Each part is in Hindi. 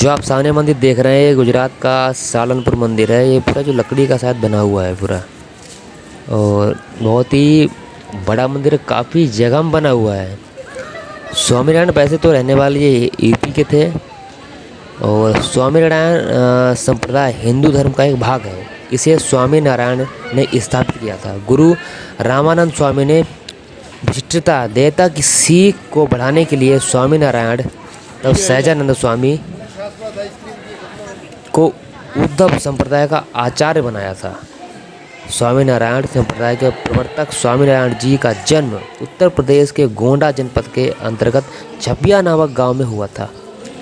जो आप सामने मंदिर देख रहे हैं ये गुजरात का सालनपुर मंदिर है। ये पूरा जो लकड़ी का शायद बना हुआ है पूरा, और बहुत ही बड़ा मंदिर है, काफ़ी जगह में बना हुआ है। स्वामीनारायण वैसे तो रहने वाले ये यूपी के थे, और स्वामीनारायण संप्रदाय हिंदू धर्म का एक भाग है। इसे स्वामीनारायण ने स्थापित किया था। गुरु रामानंद स्वामी ने विशिष्टता देवता की सीख को बढ़ाने के लिए स्वामीनारायण तब सहजानंद स्वामी को उद्धव संप्रदाय का आचार्य बनाया था। स्वामीनारायण संप्रदाय के प्रवर्तक स्वामीनारायण जी का जन्म उत्तर प्रदेश के गोंडा जनपद के अंतर्गत छपिया नामक गांव में हुआ था।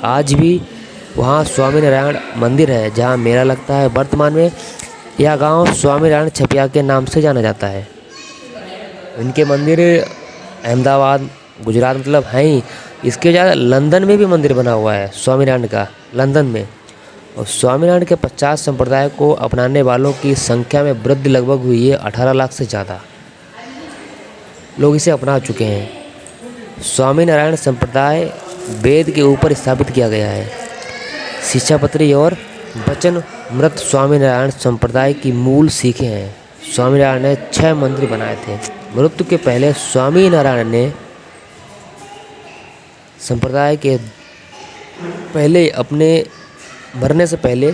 आज भी वहां स्वामीनारायण मंदिर है जहां मेला लगता है। वर्तमान में यह गांव स्वामीनारायण छपिया के नाम से जाना जाता है। इनके मंदिर अहमदाबाद गुजरात मतलब हैं ही, इसके ज़्यादा लंदन में भी मंदिर बना हुआ है स्वामीनारायण का, लंदन में। और स्वामीनारायण के 50 संप्रदाय को अपनाने वालों की संख्या में वृद्धि लगभग हुई है। 18 लाख से ज़्यादा लोग इसे अपना चुके हैं। स्वामीनारायण संप्रदाय वेद के ऊपर स्थापित किया गया है। शिक्षापत्री और वचन मृत स्वामीनारायण संप्रदाय की मूल सीखें हैं। स्वामीनारायण ने 6 मंदिर बनाए थे। मृत्यु के पहले स्वामीनारायण ने संप्रदाय के पहले अपने मरने से पहले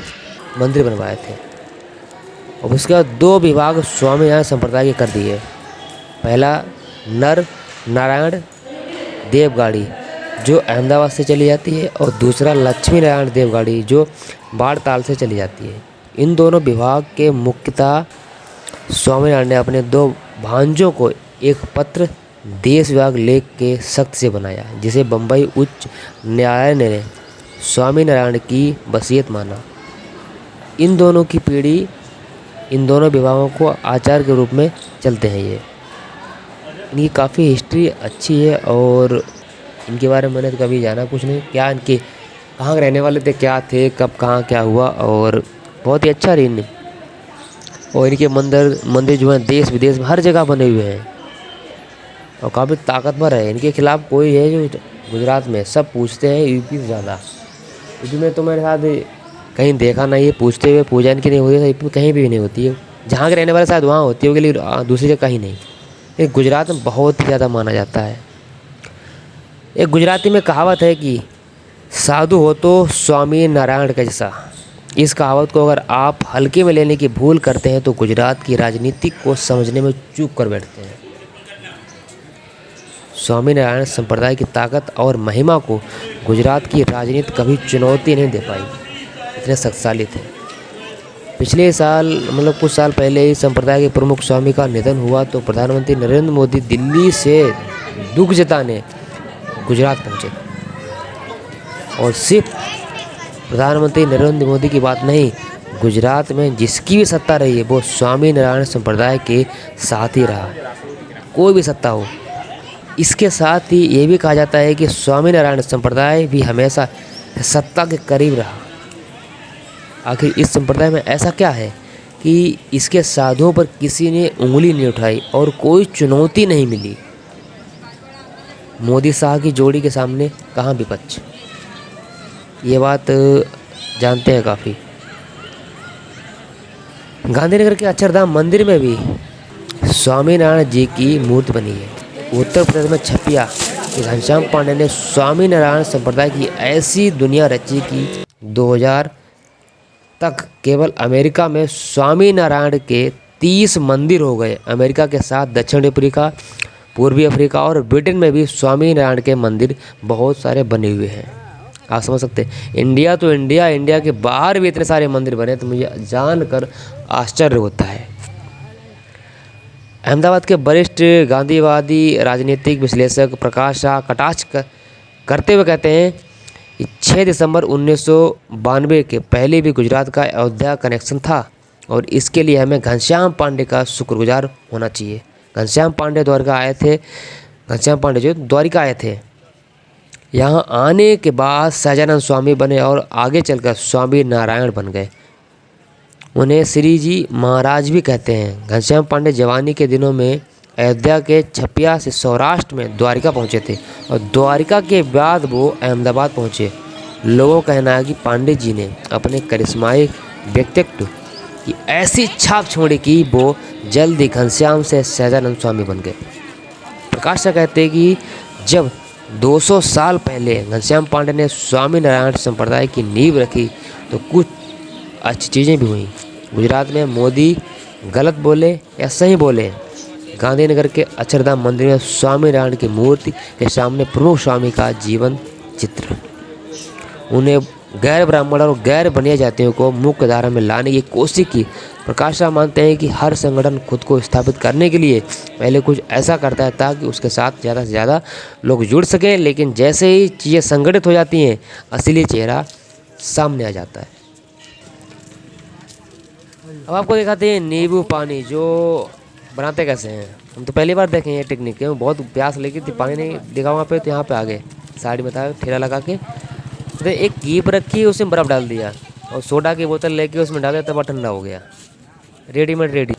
मंदिर बनवाए थे, और उसके बाद 2 विभाग स्वामीनारायण संप्रदाय के कर दिए। पहला नर नारायण देवगाड़ी जो अहमदाबाद से चली जाती है, और दूसरा लक्ष्मी नारायण देवगाड़ी जो बाड़ताल से चली जाती है। इन दोनों विभाग के मुख्यतः स्वामीनारायण ने अपने 2 भांजों को एक पत्र देश विभाग लेख के सख्त से बनाया, जिसे बम्बई उच्च न्यायालय ने स्वामीनारायण की वसीयत माना। इन दोनों की पीढ़ी इन दोनों विभागों को आचार्य के रूप में चलते हैं। ये इनकी काफ़ी हिस्ट्री अच्छी है, और इनके बारे में मैंने तो कभी जाना कुछ नहीं, क्या इनके कहाँ रहने वाले थे, क्या थे, कब कहाँ क्या हुआ, और बहुत ही अच्छा रीन। और इनके मंदिर जो हैं देश विदेश में हर जगह बने हुए हैं, और काफ़ी ताकतवर है। इनके खिलाफ कोई है जो गुजरात में सब पूछते हैं, यूपी से ज़्यादा। यूपी में तो मेरे साथ कहीं देखा नहीं है पूछते हुए, पूजा इनकी नहीं होती है, यूपी में कहीं भी नहीं होती है। जहाँ के रहने वाले शायद वहाँ होती होगी, लेकिन दूसरी जगह कहीं नहीं। ये गुजरात में बहुत ही ज़्यादा माना जाता है। एक गुजराती में कहावत है कि साधु हो तो स्वामी नारायण का जैसा। इस कहावत को अगर आप हल्के में लेने की भूल करते हैं तो गुजरात की राजनीति को समझने में चूक कर बैठते हैं। स्वामीनारायण संप्रदाय की ताकत और महिमा को गुजरात की राजनीति कभी चुनौती नहीं दे पाई, इतने शक्तिशाली थे। पिछले साल मतलब कुछ साल पहले ही संप्रदाय के प्रमुख स्वामी का निधन हुआ तो प्रधानमंत्री नरेंद्र मोदी दिल्ली से दुख जताने गुजरात पहुंचे। और सिर्फ प्रधानमंत्री नरेंद्र मोदी की बात नहीं, गुजरात में जिसकी भी सत्ता रही है वो स्वामीनारायण संप्रदाय के साथ ही रहा, कोई भी सत्ता हो। इसके साथ ही ये भी कहा जाता है कि स्वामीनारायण संप्रदाय भी हमेशा सत्ता के करीब रहा। आखिर इस संप्रदाय में ऐसा क्या है कि इसके साधुओं पर किसी ने उंगली नहीं उठाई और कोई चुनौती नहीं मिली। मोदी शाह की जोड़ी के सामने कहाँ विपक्ष, ये बात जानते हैं काफ़ी। गांधीनगर के अक्षरधाम मंदिर में भी स्वामीनारायण जी की मूर्ति बनी है। उत्तर प्रदेश में छपिया के घनश्याम पांडे ने स्वामीनारायण संप्रदाय की ऐसी दुनिया रची कि 2000 तक केवल अमेरिका में स्वामीनारायण के 30 मंदिर हो गए। अमेरिका के साथ दक्षिण अफ्रीका, पूर्वी अफ्रीका और ब्रिटेन में भी स्वामीनारायण के मंदिर बहुत सारे बने हुए हैं। आप समझ सकते हैं, इंडिया तो इंडिया के बाहर भी इतने सारे मंदिर बने तो मुझे जानकर आश्चर्य होता है। अहमदाबाद के वरिष्ठ गांधीवादी राजनीतिक विश्लेषक प्रकाश शाह कटाक्ष करते हुए कहते हैं कि 6 दिसंबर 1992 के पहले भी गुजरात का अयोध्या कनेक्शन था, और इसके लिए हमें घनश्याम पांडे का शुक्रगुजार होना चाहिए। घनश्याम पांडे जो द्वारिका आए थे, यहाँ आने के बाद सहजानंद स्वामी बने और आगे चलकर स्वामी नारायण बन गए। उन्हें श्री जी महाराज भी कहते हैं। घनश्याम पांडे जवानी के दिनों में अयोध्या के छपिया से सौराष्ट्र में द्वारिका पहुंचे थे और द्वारिका के बाद वो अहमदाबाद पहुंचे लोगों का कहना है कि पांडे जी ने अपने करिश्माई व्यक्तित्व की ऐसी छाप छोड़ी कि वो जल्द ही घनश्याम से सहजानंद स्वामी बन गए। प्रकाश सर कहते हैं कि जब 200 साल पहले घनश्याम पांडे ने स्वामी नारायण संप्रदाय की नींव रखी तो कुछ अच्छी चीज़ें भी हुई। गुजरात में मोदी गलत बोले या सही बोले, गांधीनगर के अक्षरधाम मंदिर में स्वामी नारायण की मूर्ति के सामने प्रमुख स्वामी का जीवन चित्र, उन्हें गैर ब्राह्मण और गैर बनिया जातियों को मुख्य धारा में लाने की कोशिश की। प्रकाश राव मानते हैं कि हर संगठन खुद को स्थापित करने के लिए पहले कुछ ऐसा करता है ताकि उसके साथ ज़्यादा से ज़्यादा लोग जुड़ सकें, लेकिन जैसे ही चीज़ें संगठित हो जाती हैं असली चेहरा सामने आ जाता है। अब आपको दिखाते हैं नींबू पानी जो बनाते कैसे हैं। हम तो पहली बार देखें ये टेक्निक, क्यों बहुत प्यास लगी थी, पानी नहीं दिखा वहाँ पे, तो यहाँ पे आ गए साइड में था ठेला लगा के, तो एक कीप रखी उसमें बर्फ़ डाल दिया और सोडा की बोतल लेके उसमें डाला, तब ठंडा हो गया, रेडीमेड रेडी।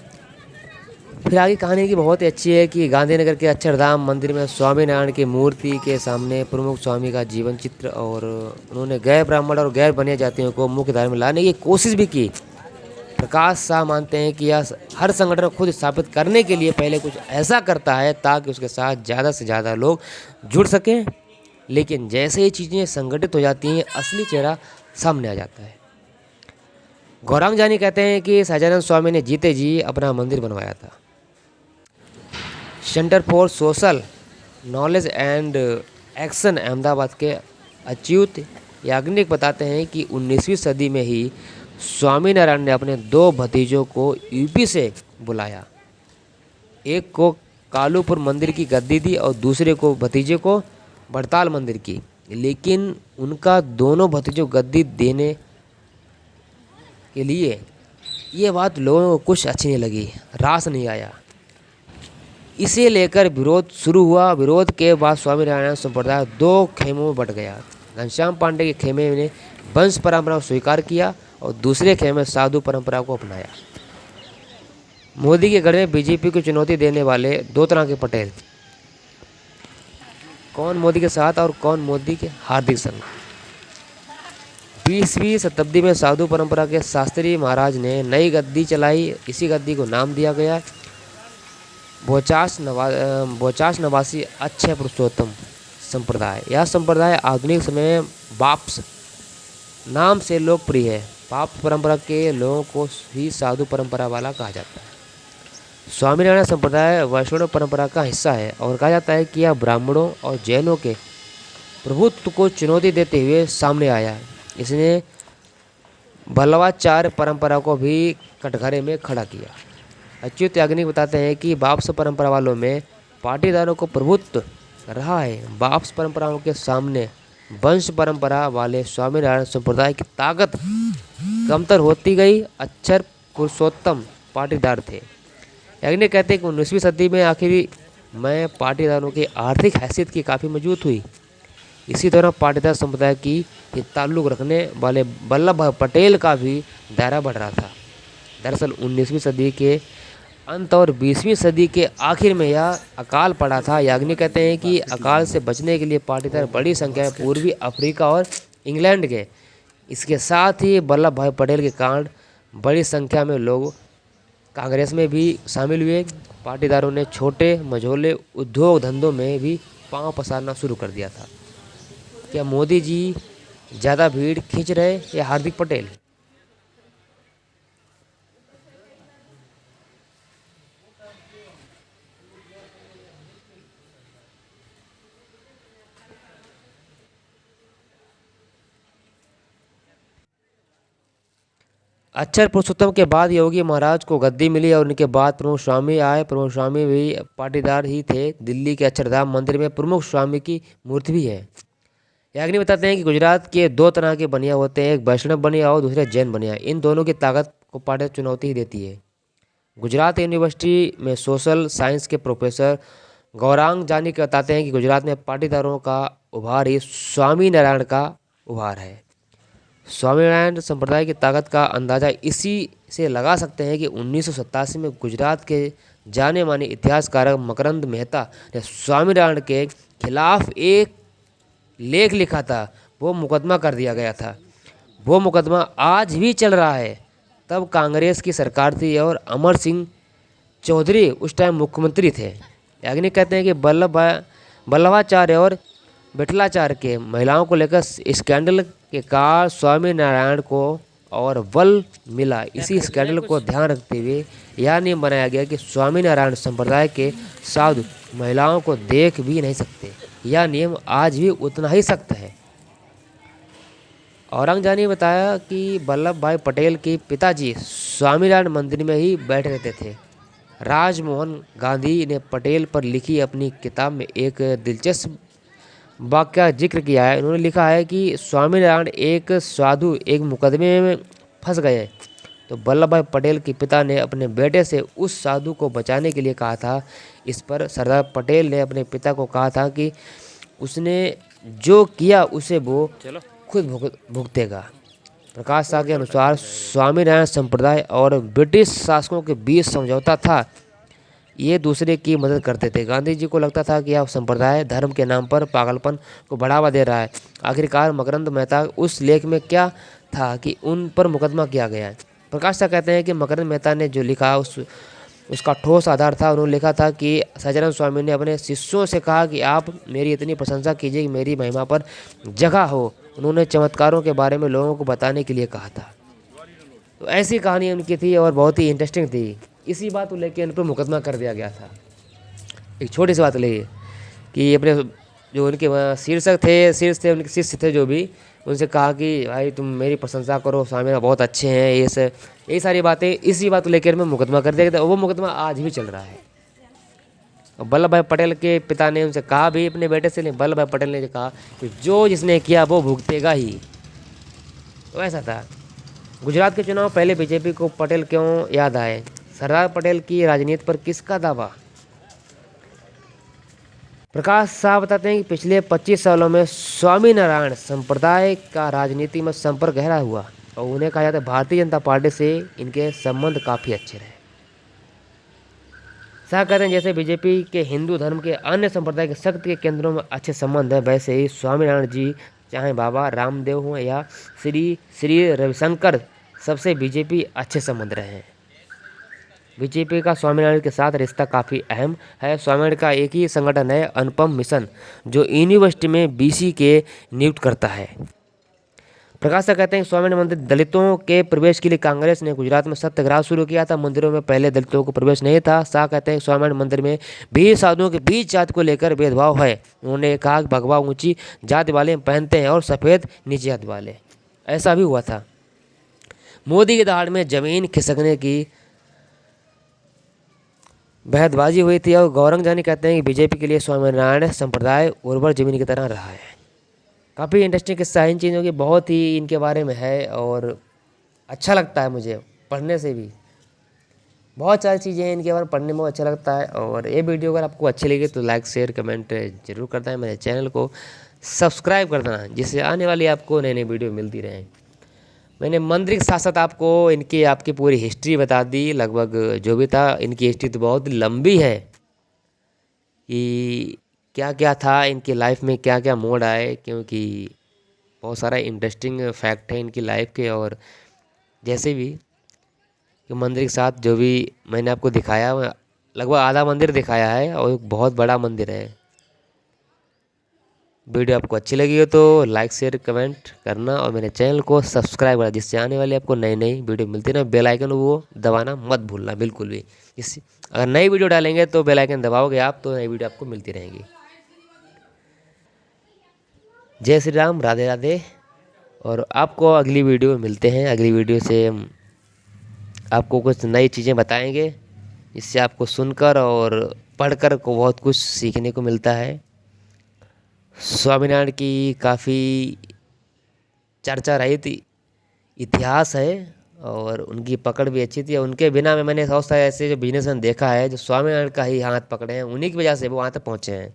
फिर आगे कहानी की बहुत ही अच्छी है कि गांधीनगर के अक्षरधाम मंदिर में स्वामी नारायण की मूर्ति के सामने प्रमुख स्वामी का जीवन चित्र, और उन्होंने गैर ब्राह्मण और गैर बनिया जातियों को मुख्य धारा में लाने की कोशिश भी की। प्रकाश शाह मानते हैं कि यह हर संगठन को खुद स्थापित करने के लिए पहले कुछ ऐसा करता है ताकि उसके साथ ज़्यादा से ज़्यादा लोग जुड़ सकें, लेकिन जैसे ही चीज़ें संगठित हो जाती हैं असली चेहरा सामने आ जाता है। गौरांग जानी कहते हैं कि सहजानंद स्वामी ने जीते जी अपना मंदिर बनवाया था। Centre for social knowledge and action Ahmedabad के अच्युत याग्निक बताते हैं कि 19वीं सदी में ही स्वामी नारायण ने अपने 2 भतीजों को यूपी से बुलाया। एक को कालूपुर मंदिर की गद्दी दी और दूसरे को भतीजे को बड़ताल मंदिर की, लेकिन उनका दोनों भतीजों को गद्दी देने के लिए ये बात लोगों को कुछ अच्छी नहीं लगी, रास नहीं आया। इसे लेकर विरोध शुरू हुआ। विरोध के बाद स्वामी नारायण संप्रदाय 2 खेमों में बंट गया। घनश्याम पांडे के खेमे ने वंश परंपरा को स्वीकार किया और दूसरे खेमे में साधु परंपरा को अपनाया। मोदी के गढ़ में बीजेपी को चुनौती देने वाले 2 तरह के पटेल, कौन मोदी के साथ और कौन मोदी के हार्दिक संग। 20वीं शताब्दी में साधु परंपरा के शास्त्री महाराज ने नई गद्दी चलाई। इसी गद्दी को नाम दिया गया बोचास नवासी अक्षय पुरुषोत्तम संप्रदाय। यह संप्रदाय आधुनिक समय में बाप्स नाम से लोकप्रिय है। बाप्स परंपरा के लोगों को ही साधु परंपरा वाला कहा जाता है। स्वामीनारायण संप्रदाय वैष्णव परंपरा का हिस्सा है और कहा जाता है कि यह ब्राह्मणों और जैनों के प्रभुत्व को चुनौती देते हुए सामने आया। इसने बल्लवाचार्य परंपरा को भी कटघरे में खड़ा किया। अच्युत याग्निक बताते हैं कि बाप्स परंपरा वालों में पाटीदारों को प्रभुत्व रहा है। बाप्स परंपराओं के सामने वंश परंपरा वाले स्वामीनारायण संप्रदाय की ताकत कमतर होती गई। अक्षर पुरुषोत्तम पाटीदार थे। याग्निक कहते हैं कि 19वीं सदी में आखिर में पाटीदारों की आर्थिक हैसियत की काफ़ी मजबूत हुई। इसी तरह पाटीदार संप्रदाय की ताल्लुक रखने वाले वल्लभ भाई पटेल का भी दायरा बढ़ रहा था। दरअसल 19वीं सदी के अंत और 20वीं सदी के आखिर में यह अकाल पड़ा था। याग्निक कहते हैं कि अकाल से बचने के लिए पाटीदार बड़ी संख्या में पूर्वी अफ्रीका और इंग्लैंड गए। इसके साथ ही वल्लभ भाई पटेल के कारण बड़ी संख्या में लोग कांग्रेस में भी शामिल हुए। पाटीदारों ने छोटे मझोले उद्योग धंधों में भी पांव पसारना शुरू कर दिया था। क्या मोदी जी ज़्यादा भीड़ खींच रहे या हार्दिक पटेल? अक्षर पुरुषोत्तम के बाद योगी महाराज को गद्दी मिली और उनके बाद प्रमुख स्वामी आए। प्रमुख स्वामी भी पाटीदार ही थे। दिल्ली के अक्षरधाम मंदिर में प्रमुख स्वामी की मूर्ति भी है। याग्निक बताते हैं कि गुजरात के 2 तरह के बनिया होते हैं, एक वैष्णव बनिया और दूसरे जैन बनिया। इन दोनों की ताकत को पाटीदार चुनौती ही देती है। गुजरात यूनिवर्सिटी में सोशल साइंस के प्रोफेसर गौरांग जानी बताते हैं कि गुजरात में पाटीदारों का उभार ही स्वामी नारायण का उभार है। स्वामीनारायण संप्रदाय की ताकत का अंदाज़ा इसी से लगा सकते हैं कि 1987 में गुजरात के जाने माने इतिहासकार मकरंद मेहता ने स्वामीनारायण के खिलाफ एक लेख लिखा था। वो मुकदमा कर दिया गया था। वो मुकदमा आज भी चल रहा है। तब कांग्रेस की सरकार थी और अमर सिंह चौधरी उस टाइम मुख्यमंत्री थे। याग्निक कहते हैं कि वल्लभाचार्य और विठलाचार्य के महिलाओं को लेकर स्कैंडल के कारण स्वामी नारायण को और बल मिला। इसी स्कैंडल को ध्यान रखते हुए यह नियम बनाया गया कि स्वामी नारायण संप्रदाय के साधु महिलाओं को देख भी नहीं सकते। यह नियम आज भी उतना ही सख्त है। औरंगजेब ने बताया कि वल्लभ भाई पटेल के पिताजी स्वामीनारायण मंदिर में ही बैठे रहते थे। राजमोहन गांधी ने पटेल पर लिखी अपनी किताब में एक दिलचस्प वाक्य का जिक्र किया है। उन्होंने लिखा है कि स्वामीनारायण एक साधु एक मुकदमे में फंस गए तो वल्लभ भाई पटेल के पिता ने अपने बेटे से उस साधु को बचाने के लिए कहा था। इस पर सरदार पटेल ने अपने पिता को कहा था कि उसने जो किया उसे वो खुद भुगतेगा। प्रकाश शाह के अनुसार स्वामीनारायण संप्रदाय और ब्रिटिश शासकों के बीच समझौता था। ये दूसरे की मदद करते थे। गांधी जी को लगता था कि यह संप्रदाय धर्म के नाम पर पागलपन को बढ़ावा दे रहा है। आखिरकार मकरंद मेहता उस लेख में क्या था कि उन पर मुकदमा किया गया है। प्रकाश शाह कहते हैं कि मकरंद मेहता ने जो लिखा उसका ठोस आधार था। उन्होंने लिखा था कि सच्चिदानंद स्वामी ने अपने शिष्यों से कहा कि आप मेरी इतनी प्रशंसा कीजिए कि मेरी महिमा पर जगह हो। उन्होंने चमत्कारों के बारे में लोगों को बताने के लिए कहा था। तो ऐसी कहानी उनकी थी और बहुत ही इंटरेस्टिंग थी। इसी बात को लेकर उन पर मुकदमा कर दिया गया था। एक छोटी सी बात लेके कि अपने जो उनके शीर्ष थे उनके शिष्य थे जो भी, उनसे कहा कि भाई तुम मेरी प्रशंसा करो, स्वामी बहुत अच्छे हैं, यही सारी बातें, इसी बात को लेकर मैं मुकदमा कर दिया गया था। वो मुकदमा आज भी चल रहा है। वल्लभ भाई पटेल के पिता ने उनसे कहा भी अपने बेटे से, नहीं, वल्लभ भाई पटेल ने कहा कि जो जिसने किया वो भुगतेगा ही। तो ऐसा था। गुजरात के चुनाव पहले बीजेपी को पटेल क्यों याद आए? सरदार पटेल की राजनीति पर किसका दावा? प्रकाश शाह बताते हैं कि पिछले 25 सालों में स्वामीनारायण संप्रदाय का राजनीति में संपर्क गहरा हुआ और उन्हें कहा जाता है भारतीय जनता पार्टी से इनके संबंध काफ़ी अच्छे रहे। शाह कहते हैं जैसे बीजेपी के हिंदू धर्म के अन्य संप्रदाय के शक्ति के केंद्रों में अच्छे संबंध हैं, वैसे ही स्वामीनारायण जी चाहे बाबा रामदेव हों या श्री रविशंकर, सबसे बीजेपी अच्छे संबंध रहे हैं। बीजेपी का स्वामीनारायण के साथ रिश्ता काफ़ी अहम है। स्वामीनारायण का एक ही संगठन है अनुपम मिशन, जो यूनिवर्सिटी में बीसी के नियुक्त करता है। प्रकाश शाह कहते हैं स्वामीनारायण मंदिर दलितों के प्रवेश के लिए कांग्रेस ने गुजरात में सत्याग्रह शुरू किया था। मंदिरों में पहले दलितों को प्रवेश नहीं था। शाह कहते हैं स्वामीनारायण मंदिर में भी साधुओं के बीच जाति को लेकर भेदभाव है। उन्होंने कहा कि भगवा ऊंची जाति वाले पहनते हैं और सफ़ेद नीची जाति वाले। ऐसा भी हुआ था। मोदी की दहाड़ में जमीन खिसकने की बहसबाजी हुई थी और गौरंग जानी कहते हैं कि बीजेपी के लिए स्वामीनारायण संप्रदाय उर्वर जमीन की तरह रहा है। काफ़ी इंटरेस्टिंग किस्सा है इन चीज़ों की, बहुत ही इनके बारे में है और अच्छा लगता है मुझे पढ़ने से भी। बहुत सारी चीज़ें हैं इनके बारे में पढ़ने में अच्छा लगता है। और ये वीडियो अगर आपको अच्छी लगी तो लाइक शेयर कमेंट जरूर करता है। मेरे चैनल को सब्सक्राइब कर देना जिससे आने वाली आपको नई नई वीडियो मिलती रहें। मैंने मंदिर के साथ साथ आपको आपकी पूरी हिस्ट्री बता दी, लगभग जो भी था। इनकी हिस्ट्री तो बहुत लंबी है कि क्या क्या था इनकी लाइफ में, क्या क्या मोड़ आए, क्योंकि बहुत सारा इंटरेस्टिंग फैक्ट है इनकी लाइफ के। और जैसे भी कि मंदिर के साथ जो भी मैंने आपको दिखाया, लगभग आधा मंदिर दिखाया है और एक बहुत बड़ा मंदिर है। वीडियो आपको अच्छी लगी हो तो लाइक शेयर कमेंट करना और मेरे चैनल को सब्सक्राइब करना जिससे आने वाली आपको नई नई वीडियो मिलती है ना। बेल आइकन वो दबाना मत भूलना बिल्कुल भी। जिससे अगर नई वीडियो डालेंगे तो बेल आइकन दबाओगे आप तो नई वीडियो आपको मिलती रहेंगी। जय श्री राम, राधे राधे। और आपको अगली वीडियो में मिलते हैं। अगली वीडियो से हम आपको कुछ नई चीज़ें बताएंगे जिससे आपको सुनकर और पढ़कर को बहुत कुछ सीखने को मिलता है। स्वामीनारायण की काफ़ी चर्चा रही थी, इतिहास है और उनकी पकड़ भी अच्छी थी। उनके बिना में मैंने बहुत सारे ऐसे जो बिजनेसमैन देखा है जो स्वामीनारायण का ही हाथ पकड़े हैं, उन्हीं की वजह से वो वहाँ तक पहुँचे हैं।